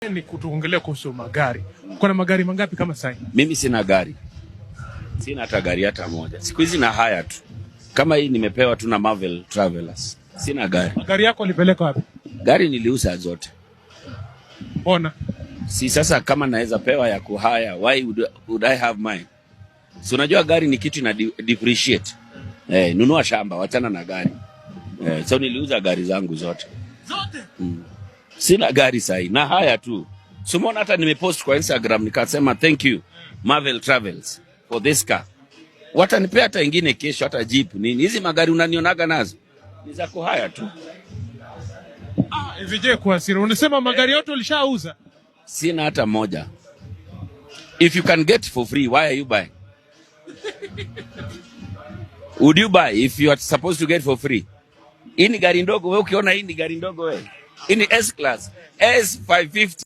Ni kutuongelea kuhusu magari. Kuna magari mangapi kama sasa? Mimi sina gari. Sina hata gari hata moja. Siku hizi na haya tu. Kama hii nimepewa tu na Marvel Travelers. Sina gari. Gari yako ulipeleka wapi? Gari niliuza zote. Mbona? Si sasa kama naweza pewa ya kuhaya, why would I have mine? Si unajua gari ni kitu na depreciate. Nunua shamba, wachana na gari. So niliuza gari zangu zote. Zote? Sina gari sahi, na haya tu. Sumona hata nimepost kwa Instagram nikasema thank you Marvel Travels for this car. Watanipea hata ingine kesho, hata jeep nini. Hizi magari unanionaga nazo ni za kuhaya tu. Vije kwa siri unasema magari yote ulishauza? Sina hata moja. If you can get for free, why are you buying? Would you buy if you are supposed to get for free? Hii ni gari ndogo, wewe ukiona hii ni gari ndogo wewe. Hii ni S class, S550.